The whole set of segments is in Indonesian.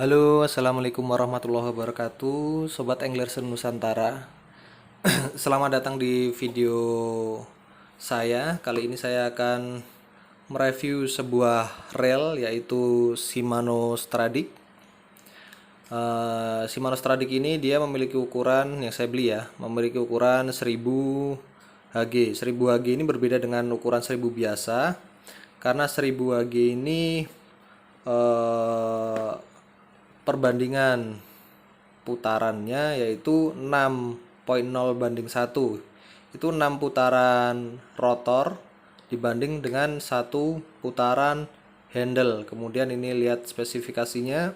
Halo, assalamualaikum warahmatullahi wabarakatuh, Sobat Anglersen Nusantara. Selamat datang di video saya. Kali ini saya akan mereview sebuah reel yaitu Shimano Stradic. Shimano Stradic ini dia memiliki ukuran yang saya beli ya, memiliki ukuran 1000 Hg. 1000 Hg ini berbeda dengan ukuran 1000 biasa, karena 1000 Hg ini perbandingan putarannya yaitu 6,0 banding 1. Itu 6 putaran rotor dibanding dengan 1 putaran handle. Kemudian ini lihat spesifikasinya.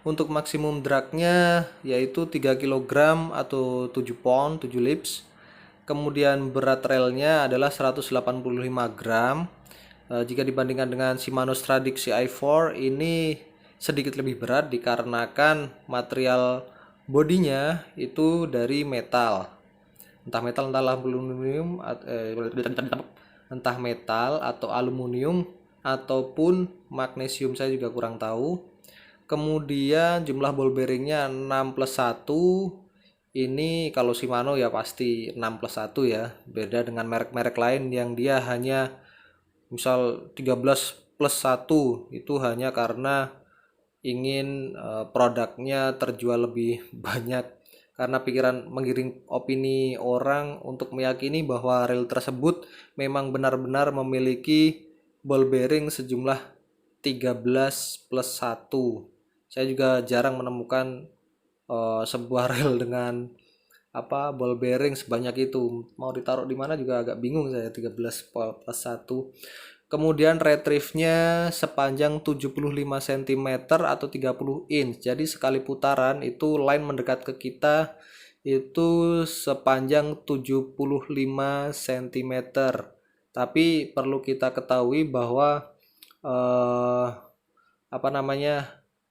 Untuk maksimum dragnya yaitu 3 kg atau 7 pound 7 lips. Kemudian berat relnya adalah 185 gram. Jika dibandingkan dengan Shimano Stradic CI4 ini sedikit lebih berat dikarenakan material bodinya itu dari metal. Entah metal, entah aluminium, entah metal atau aluminium ataupun magnesium, saya juga kurang tahu. Kemudian jumlah ball bearingnya 6+1. Ini kalau Shimano ya pasti 6+1 ya. Beda dengan merek-merek lain yang dia hanya misal 13+1, itu hanya karena ingin produknya terjual lebih banyak, karena pikiran menggiring opini orang untuk meyakini bahwa reel tersebut memang benar-benar memiliki ball bearing sejumlah 13+1. Saya juga jarang menemukan sebuah reel dengan ball bearing sebanyak itu. Mau ditaruh di mana juga agak bingung saya, 13+1. Kemudian retrieve-nya sepanjang 75 cm atau 30 inch. Jadi sekali putaran itu line mendekat ke kita itu sepanjang 75 cm. Tapi perlu kita ketahui bahwa eh,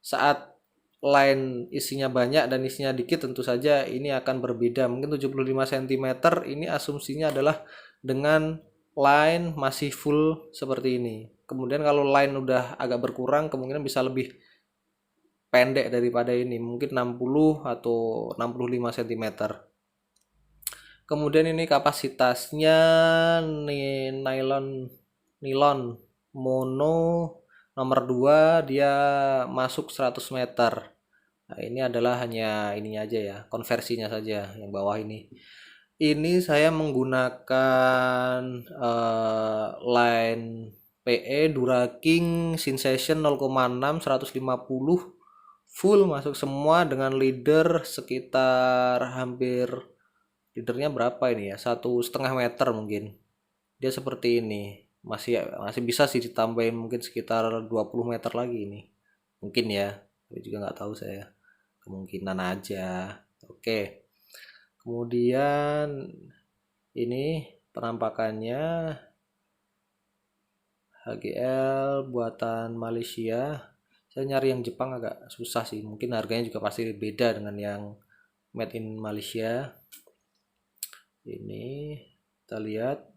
saat line isinya banyak dan isinya dikit, tentu saja ini akan berbeda. Mungkin 75 cm ini asumsinya adalah dengan line masih full seperti ini. Kemudian kalau line udah agak berkurang, kemungkinan bisa lebih pendek daripada ini, mungkin 60 atau 65 cm. Kemudian ini kapasitasnya nilon mono nomor 2, dia masuk 100 meter. Nah, ini adalah hanya ininya aja ya, konversinya saja yang bawah ini. Ini saya menggunakan line PE Duraking Sensation 0,6 150 full masuk semua, dengan leader sekitar hampir, leadernya berapa ini ya, 1,5 meter mungkin. Dia seperti ini, masih masih bisa sih ditambahin mungkin sekitar 20 meter lagi ini mungkin ya, tapi juga nggak tahu saya, kemungkinan aja. Oke, kemudian ini penampakannya HGL buatan Malaysia. Saya nyari yang Jepang agak susah sih, mungkin harganya juga pasti beda dengan yang made in Malaysia. Ini kita lihat,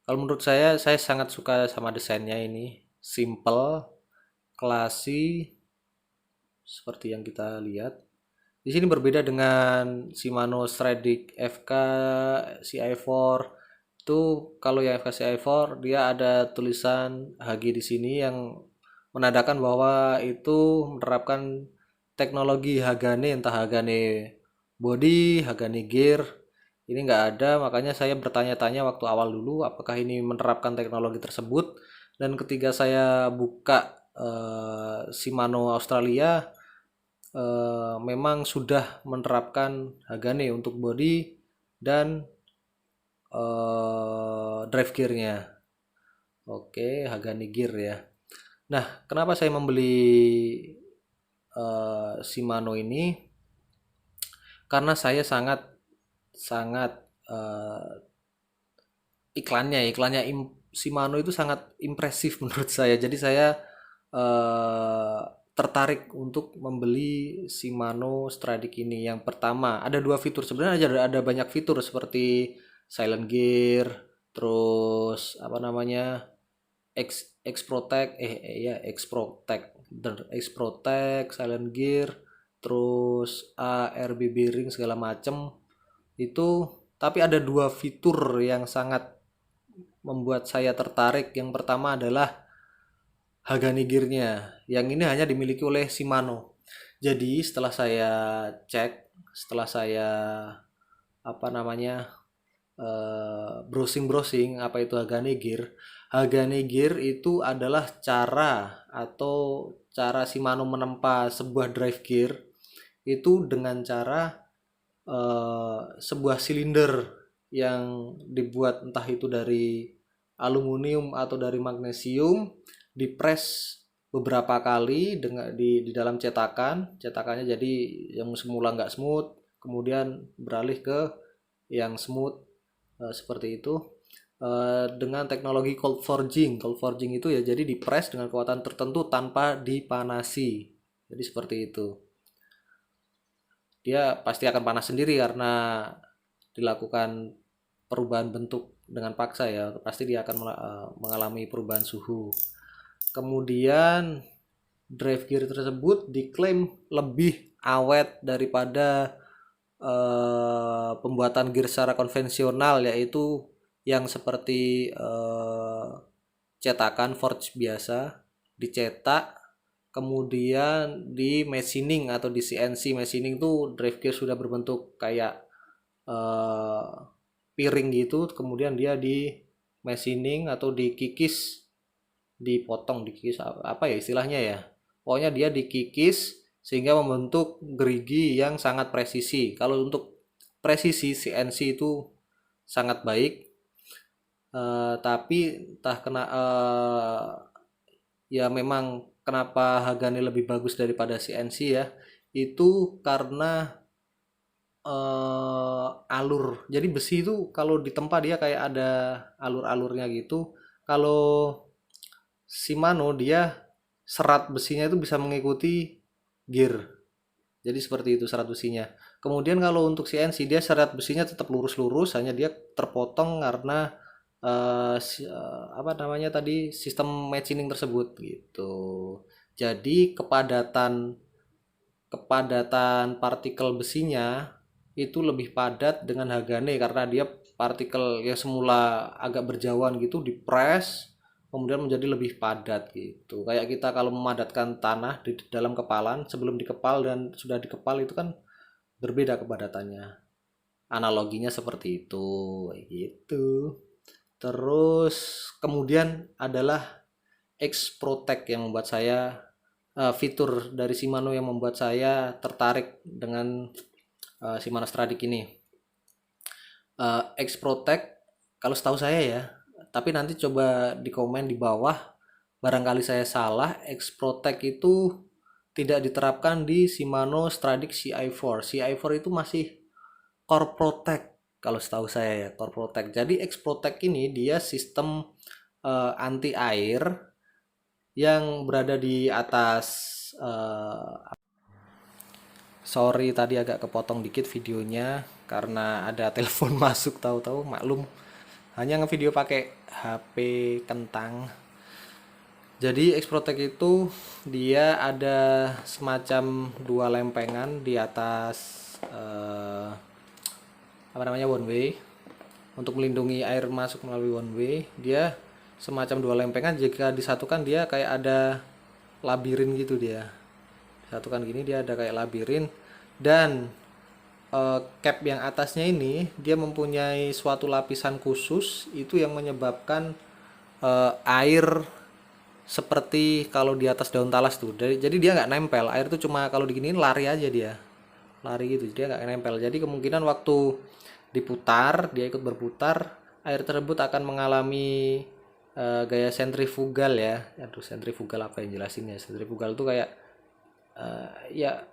kalau menurut saya sangat suka sama desainnya. Ini simple, classy, seperti yang kita lihat. Di sini berbeda dengan Shimano Stradic FK CI4. Itu kalau yang FK CI4 dia ada tulisan HG di sini yang menandakan bahwa itu menerapkan teknologi Hagane, entah Hagane body, Hagane gear. Ini nggak ada, makanya saya bertanya-tanya waktu awal dulu apakah ini menerapkan teknologi tersebut. Dan ketika saya buka Shimano Australia, memang sudah menerapkan Hagane untuk body dan drive gearnya. Oke, Hagane gear ya. Nah, kenapa saya membeli Shimano ini? Karena saya sangat sangat iklannya Shimano itu sangat impresif menurut saya. Jadi saya eh, tertarik untuk membeli Shimano Stradic ini. Yang pertama, ada dua fitur. Sebenarnya ada banyak fitur seperti silent gear, terus X Protect, ya X Protect. X-Protect, Silent Gear, terus RBB ring segala macem itu. Tapi ada dua fitur yang sangat membuat saya tertarik. Yang pertama adalah Hagane gearnya, yang ini hanya dimiliki oleh Shimano. Jadi setelah saya cek, setelah saya apa namanya browsing apa itu Hagane Gear. Hagane Gear itu adalah cara Shimano menempa sebuah drive gear itu dengan cara sebuah silinder yang dibuat entah itu dari aluminium atau dari magnesium, dipres beberapa kali di dalam cetakannya, jadi yang semula nggak smooth kemudian beralih ke yang smooth seperti itu dengan teknologi cold forging. Cold forging itu ya jadi dipres dengan kekuatan tertentu tanpa dipanasi. Jadi seperti itu. Dia pasti akan panas sendiri karena dilakukan perubahan bentuk dengan paksa ya. Pasti dia akan mengalami perubahan suhu. Kemudian drive gear tersebut diklaim lebih awet daripada pembuatan gear secara konvensional, yaitu yang seperti cetakan forge biasa, dicetak kemudian di machining atau di CNC machining tuh drive gear sudah berbentuk kayak piring gitu, kemudian dia di machining atau dikikis, dikikis apa ya istilahnya ya, pokoknya dia dikikis sehingga membentuk gerigi yang sangat presisi. Kalau untuk presisi CNC itu sangat baik, tapi entah ya memang kenapa Hagane lebih bagus daripada CNC ya, itu karena alur. Jadi besi itu kalau ditempa dia kayak ada alur-alurnya gitu. Kalau Shimano dia serat besinya itu bisa mengikuti gear. Jadi seperti itu serat besinya. Kemudian kalau untuk CNC dia serat besinya tetap lurus-lurus, hanya dia terpotong karena apa namanya tadi, sistem machining tersebut gitu. Jadi kepadatan partikel besinya itu lebih padat dengan Hagane karena dia partikel yang semula agak berjauhan gitu dipres kemudian menjadi lebih padat gitu. Kayak kita kalau memadatkan tanah di dalam kepalan, sebelum dikepal dan sudah dikepal itu kan berbeda kepadatannya. Analoginya seperti itu, gitu. Terus kemudian adalah X-Protect yang membuat saya fitur dari Shimano yang membuat saya tertarik dengan Shimano Stradic ini. X-Protect kalau setahu saya ya, tapi nanti coba di komen di bawah barangkali saya salah. X-Protect itu tidak diterapkan di Shimano Stradic CI4. CI4 itu masih Core Protect kalau setahu saya ya, Core Protect. Jadi X-Protect ini dia sistem anti air yang berada di atas sorry tadi agak kepotong dikit videonya karena ada telepon masuk, tahu-tahu maklum, hanya ngevideo pakai HP kentang. Jadi X-Protect itu dia ada semacam dua lempengan di atas apa namanya one way untuk melindungi air masuk melalui one way. Dia semacam dua lempengan, jika disatukan dia kayak ada labirin gitu, dia disatukan gini dia ada kayak labirin. Dan cap yang atasnya ini dia mempunyai suatu lapisan khusus itu yang menyebabkan air seperti kalau di atas daun talas tuh, jadi dia nggak nempel, air tuh cuma kalau diginiin lari aja, dia lari gitu, dia nggak nempel. Jadi kemungkinan waktu diputar, dia ikut berputar, air tersebut akan mengalami gaya sentrifugal ya. Aduh, sentrifugal apa yang jelasinnya? Sentrifugal tuh kayak ya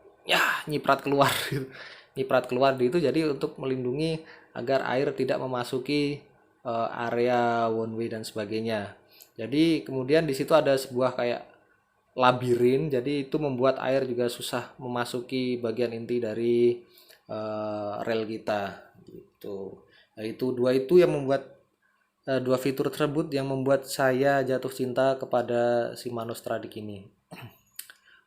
nyiprat keluar gitu. Nyiprat keluar gitu, jadi untuk melindungi agar air tidak memasuki area one way dan sebagainya. Jadi kemudian di situ ada sebuah kayak labirin, jadi itu membuat air juga susah memasuki bagian inti dari rel kita gitu. Nah, itu yang membuat dua fitur tersebut yang membuat saya jatuh cinta kepada Shimano Stradic ini.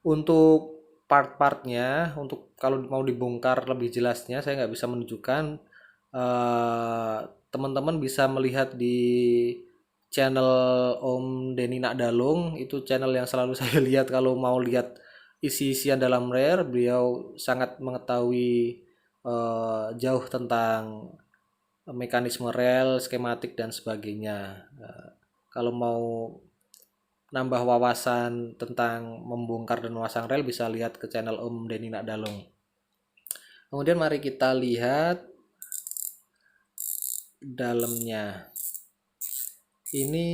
Untuk part-partnya, untuk kalau mau dibongkar lebih jelasnya saya nggak bisa menunjukkan. Eh, Teman-teman bisa melihat di channel Om Denny Nakdalung, itu channel yang selalu saya lihat kalau mau lihat isi-isian dalam rare. Beliau sangat mengetahui jauh tentang mekanisme rel, skematik dan sebagainya. Kalau mau nambah wawasan tentang membongkar dan memasang rel bisa lihat ke channel Om Denny Nakdalung. Kemudian mari kita lihat dalamnya. Ini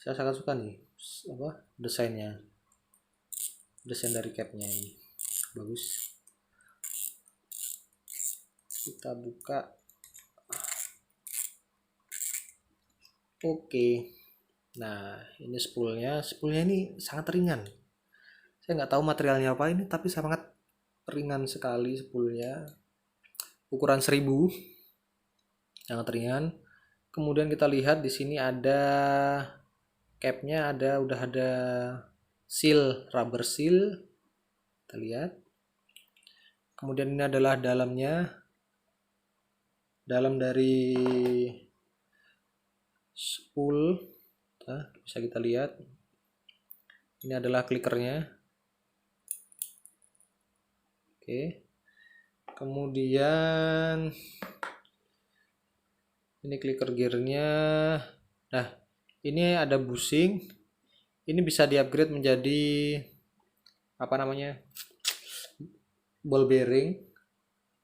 saya sangat suka nih desainnya. Desain dari capnya ini bagus. Kita buka. Oke. Nah, ini spoolnya. Spoolnya ini sangat ringan. Saya nggak tahu materialnya apa ini, tapi sangat ringan sekali spoolnya. Ukuran 1000, sangat ringan. Kemudian kita lihat di sini ada capnya, udah ada seal, rubber seal. Kita lihat. Kemudian ini adalah dalamnya. Dalam dari spool, bisa kita lihat. Ini adalah klikernya. Oke. Kemudian ini clicker gearnya. Nah, ini ada bushing. Ini bisa di-upgrade menjadi apa namanya, ball bearing.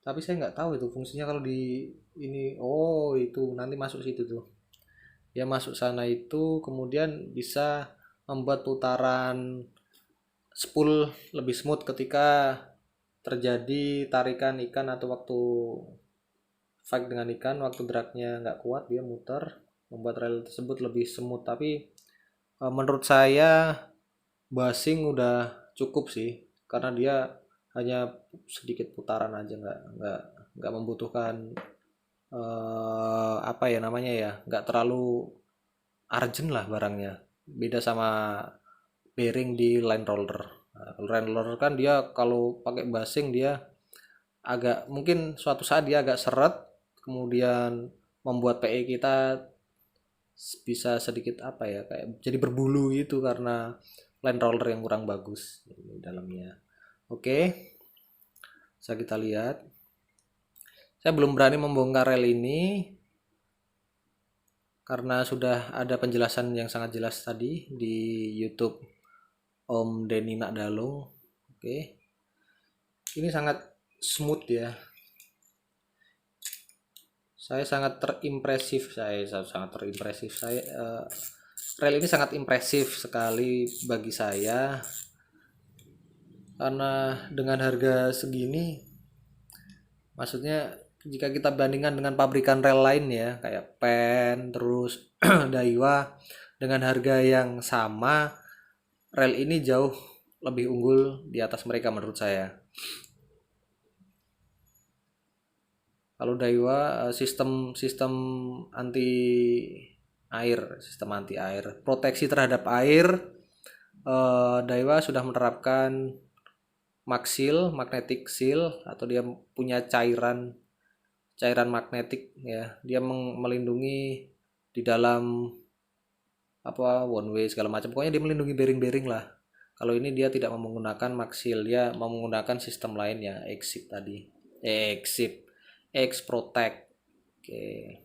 Tapi saya nggak tahu itu fungsinya kalau di ini. Oh, itu nanti masuk situ tuh. Dia masuk sana itu, kemudian bisa membuat putaran spool lebih smooth ketika terjadi tarikan ikan atau waktu fight dengan ikan. Waktu dragnya nggak kuat dia muter, membuat rel tersebut lebih smooth. Tapi menurut saya bushing udah cukup sih, karena dia hanya sedikit putaran aja, nggak membutuhkan apa ya namanya ya, nggak terlalu urgent lah barangnya. Beda sama bearing di line roller. Line roller kan dia kalau pakai bushing dia agak, mungkin suatu saat dia agak seret, kemudian membuat PE kita bisa sedikit apa ya, kayak jadi berbulu gitu karena line roller yang kurang bagus di dalamnya. Oke, bisa kita lihat. Saya belum berani membongkar rel ini karena sudah ada penjelasan yang sangat jelas tadi di YouTube Om Denny Nakdalung. Oke, ini sangat smooth ya. Saya sangat terimpresif. Rel ini sangat impresif sekali bagi saya, karena dengan harga segini, maksudnya jika kita bandingkan dengan pabrikan rel lain ya, kayak Pen, terus Daiwa, dengan harga yang sama, rel ini jauh lebih unggul di atas mereka menurut saya. Kalau Daiwa sistem anti air, proteksi terhadap air, Daiwa sudah menerapkan magnetic seal, atau dia punya cairan magnetik ya. Dia melindungi di dalam apa one way segala macam. Pokoknya dia melindungi bearing-bearing lah. Kalau ini dia tidak menggunakan Maxil, dia menggunakan sistem lain ya, Exit tadi. Exit, X Protect. Oke.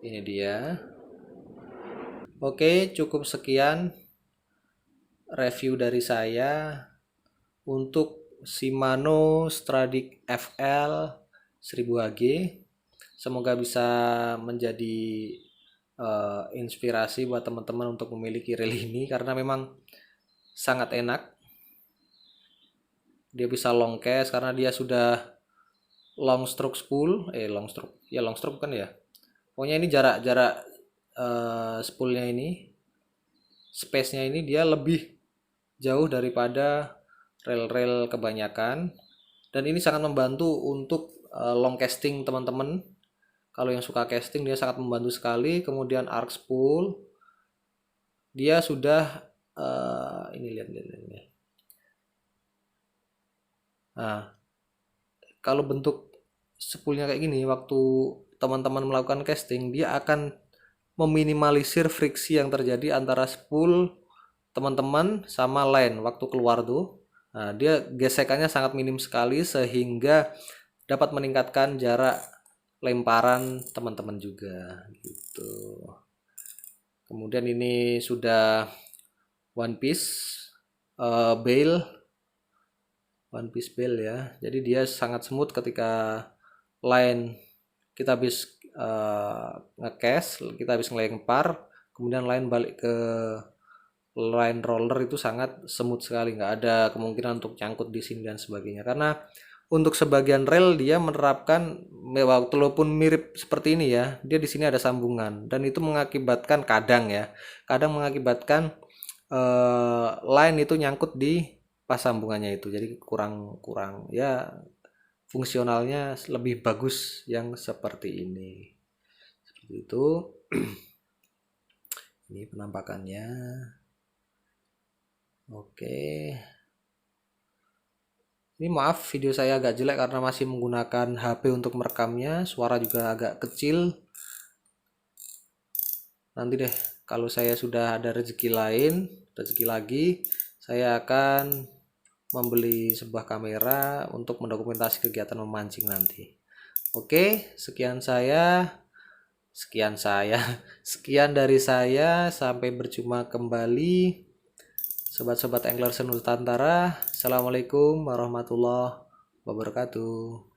Ini dia. Oke, cukup sekian review dari saya untuk Shimano Stradic FL 1000 AG. Semoga bisa menjadi inspirasi buat teman-teman untuk memiliki reel ini, karena memang sangat enak. Dia bisa long cast karena dia sudah long stroke spool, long stroke kan ya. Pokoknya ini jarak spoolnya ini, space-nya ini dia lebih jauh daripada rel-rel kebanyakan, dan ini sangat membantu untuk long casting teman-teman. Kalau yang suka casting dia sangat membantu sekali. Kemudian arc spool, dia sudah ini lihat ini. Nah, kalau bentuk spoolnya kayak gini, waktu teman-teman melakukan casting, dia akan meminimalisir friksi yang terjadi antara spool teman-teman sama line waktu keluar tuh. Nah, dia gesekannya sangat minim sekali sehingga dapat meningkatkan jarak lemparan teman-teman juga gitu. Kemudian ini sudah one piece bail ya. Jadi dia sangat smooth ketika line kita habis ngecast, kita habis ngelempar, kemudian line balik ke line roller itu sangat smooth sekali, nggak ada kemungkinan untuk nyangkut di sini dan sebagainya. Karena untuk sebagian rel dia menerapkan, walaupun mirip seperti ini ya, dia di sini ada sambungan dan itu mengakibatkan kadang mengakibatkan line itu nyangkut di pas sambungannya itu, jadi kurang ya, fungsionalnya lebih bagus yang seperti ini. Seperti itu. Ini penampakannya. Oke. Ini maaf video saya agak jelek karena masih menggunakan HP untuk merekamnya, suara juga agak kecil. Nanti deh kalau saya sudah ada rezeki lagi, saya akan membeli sebuah kamera untuk mendokumentasi kegiatan memancing nanti. Oke, sekian dari saya, sampai berjumpa kembali sobat-sobat angler Senusantara. Assalamualaikum warahmatullahi wabarakatuh.